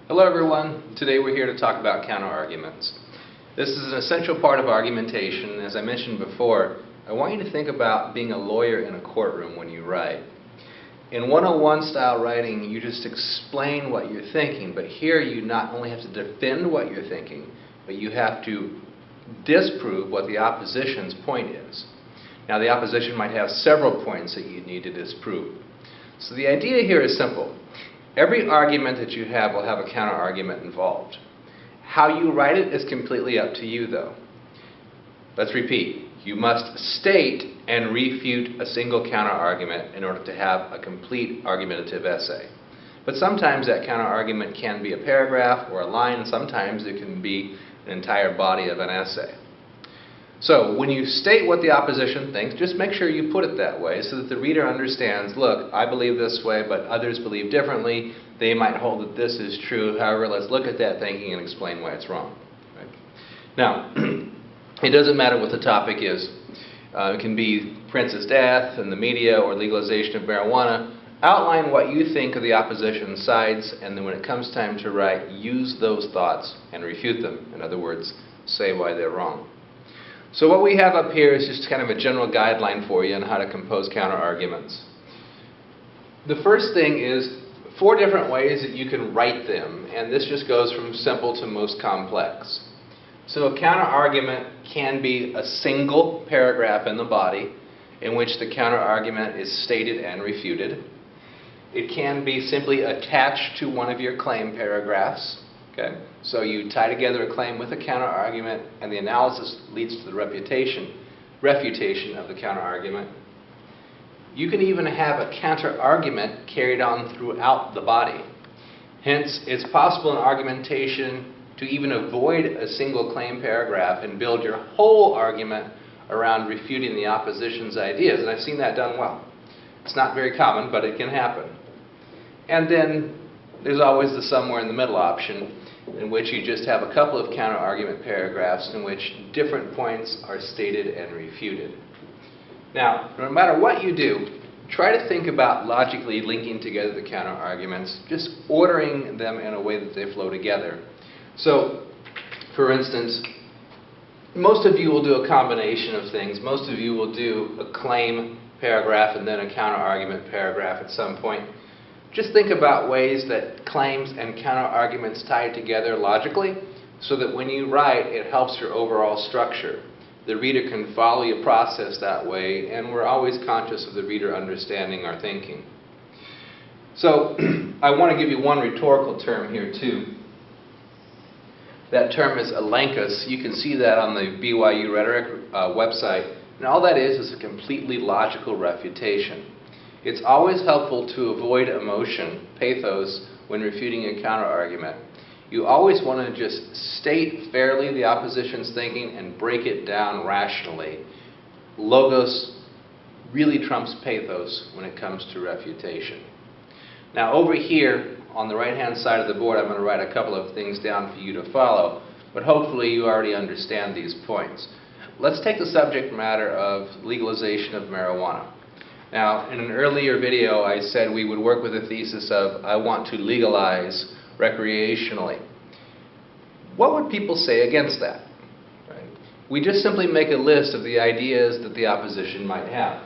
Hello everyone. Today we're here to talk about counterarguments. This is an essential part of argumentation. As I mentioned before, I want you to think about being a lawyer in a courtroom when you write. In 101 style writing, you just explain what you're thinking, but here you not only have to defend what you're thinking, but you have to disprove what the opposition's point is. Now the opposition might have several points that you need to disprove. So the idea here is simple. Every argument that you have will have a counter-argument involved. How you write it is completely up to you, though. Let's repeat. You must state and refute a single counter-argument in order to have a complete argumentative essay. But sometimes that counter-argument can be a paragraph or a line, and sometimes it can be an entire body of an essay. So when you state what the opposition thinks, just make sure you put it that way so that the reader understands, look, I believe this way, but others believe differently. They might hold that this is true. However, let's look at that thinking and explain why it's wrong. Right? Now, it doesn't matter what the topic is. It can be Prince's death and the media or legalization of marijuana. Outline what you think of the opposition sides, and then when it comes time to write, use those thoughts and refute them. In other words, say why they're wrong. So what we have up here is just kind of a general guideline for you on how to compose counter-arguments. The first thing is 4 different ways that you can write them, and this just goes from simple to most complex. So a counter-argument can be a single paragraph in the body in which the counter-argument is stated and refuted. It can be simply attached to one of your claim paragraphs. Okay? So you tie together a claim with a counter-argument, and the analysis leads to the refutation of the counter-argument. You can even have a counter-argument carried on throughout the body. Hence, it's possible in argumentation to even avoid a single claim paragraph and build your whole argument around refuting the opposition's ideas, and I've seen that done well. It's not very common, but it can happen. And then there's always the somewhere in the middle option, in which you just have a couple of counter-argument paragraphs in which different points are stated and refuted. Now, no matter what you do, try to think about logically linking together the counter-arguments, just ordering them in a way that they flow together. So, for instance, most of you will do a combination of things. Most of you will do a claim paragraph and then a counter-argument paragraph at some point. Just think about ways that claims and counter-arguments tie together logically so that when you write, it helps your overall structure. The reader can follow your process that way, and we're always conscious of the reader understanding our thinking. So I want to give you one rhetorical term here too. That term is elenchus. You can see that on the BYU Rhetoric website. And all that is a completely logical refutation. It's always helpful to avoid emotion, pathos, when refuting a counter-argument. You always want to just state fairly the opposition's thinking and break it down rationally. Logos really trumps pathos when it comes to refutation. Now over here, on the right-hand side of the board, I'm going to write a couple of things down for you to follow, but hopefully you already understand these points. Let's take the subject matter of legalization of marijuana. Now, in an earlier video, I said we would work with a thesis of, I want to legalize recreationally. What would people say against that? Right? We just simply make a list of the ideas that the opposition might have.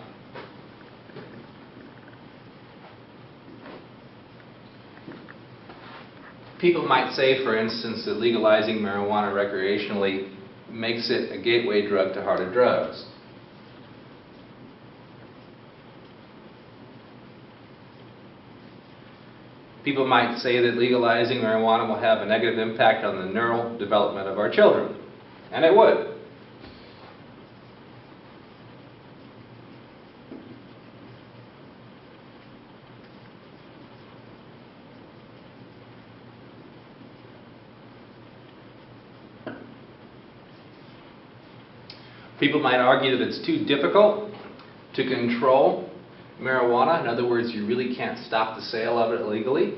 People might say, for instance, that legalizing marijuana recreationally makes it a gateway drug to harder drugs. People might say that legalizing marijuana will have a negative impact on the neural development of our children. And it would. People might argue that it's too difficult to control marijuana. In other words, you really can't stop the sale of it illegally.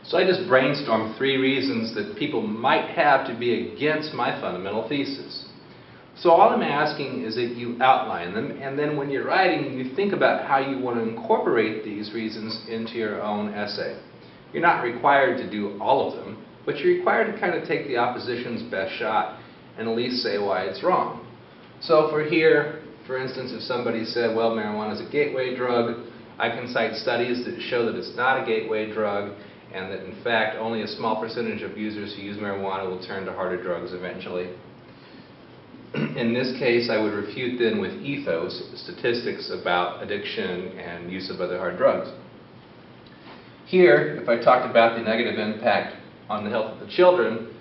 So I just brainstormed 3 reasons that people might have to be against my fundamental thesis. So all I'm asking is that you outline them, and then when you're writing, you think about how you want to incorporate these reasons into your own essay. You're not required to do all of them, but you're required to kind of take the opposition's best shot and at least say why it's wrong. So for here, for instance, if somebody said, well, marijuana is a gateway drug, I can cite studies that show that it's not a gateway drug, and that in fact only a small percentage of users who use marijuana will turn to harder drugs eventually. In this case, I would refute then with ethos, statistics about addiction and use of other hard drugs. Here, if I talked about the negative impact on the health of the children,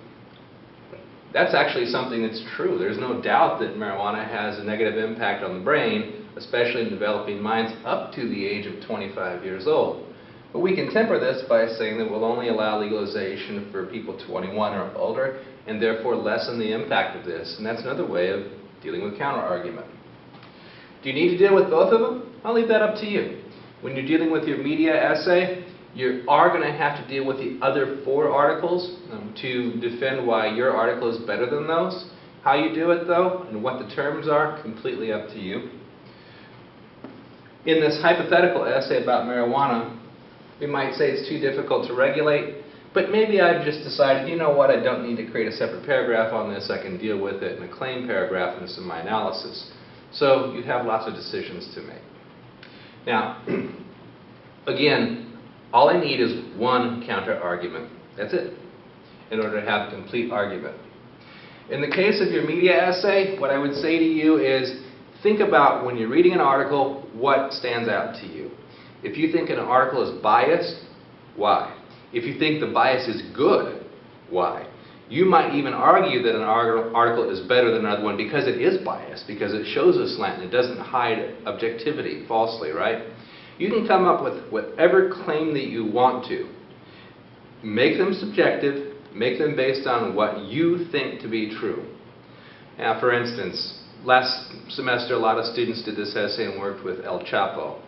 that's actually something that's true. There's no doubt that marijuana has a negative impact on the brain, especially in developing minds up to the age of 25 years old. But we can temper this by saying that we'll only allow legalization for people 21 or older, and therefore lessen the impact of this. And that's another way of dealing with counter-argument. Do you need to deal with both of them? I'll leave that up to you. When you're dealing with your media essay, you are going to have to deal with the other 4 articles to defend why your article is better than those. How you do it, though, and what the terms are, completely up to you. In this hypothetical essay about marijuana, we might say it's too difficult to regulate, but maybe I've just decided, you know what, I don't need to create a separate paragraph on this. I can deal with it in a claim paragraph in some of my analysis. So you have lots of decisions to make. Now, again, all I need is one counter-argument. That's it, in order to have a complete argument. In the case of your media essay, what I would say to you is, think about when you're reading an article, what stands out to you. If you think an article is biased, why? If you think the bias is good, why? You might even argue that an article is better than another one because it is biased, because it shows a slant and it doesn't hide objectivity falsely, right? You can come up with whatever claim that you want to. Make them subjective, make them based on what you think to be true. Now, for instance, last semester a lot of students did this essay and worked with El Chapo.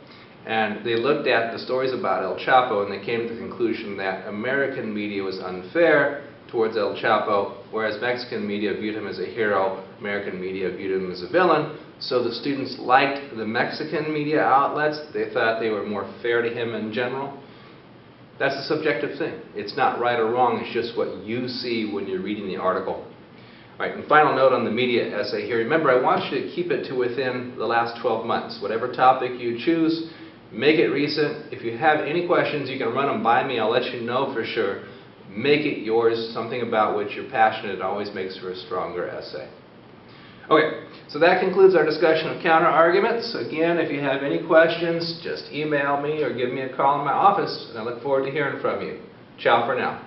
And they looked at the stories about El Chapo and they came to the conclusion that American media was unfair towards El Chapo, whereas Mexican media viewed him as a hero, American media viewed him as a villain. So the students liked the Mexican media outlets. They thought they were more fair to him in general. That's a subjective thing. It's not right or wrong, it's just what you see when you're reading the article. All right, and final note on the media essay here. Remember, I want you to keep it to within the last 12 months. Whatever topic you choose, make it recent. If you have any questions, you can run them by me. I'll let you know for sure. Make it yours, something about which you're passionate. It always makes for a stronger essay. Okay, so that concludes our discussion of counter-arguments. Again, if you have any questions, just email me or give me a call in my office, and I look forward to hearing from you. Ciao for now.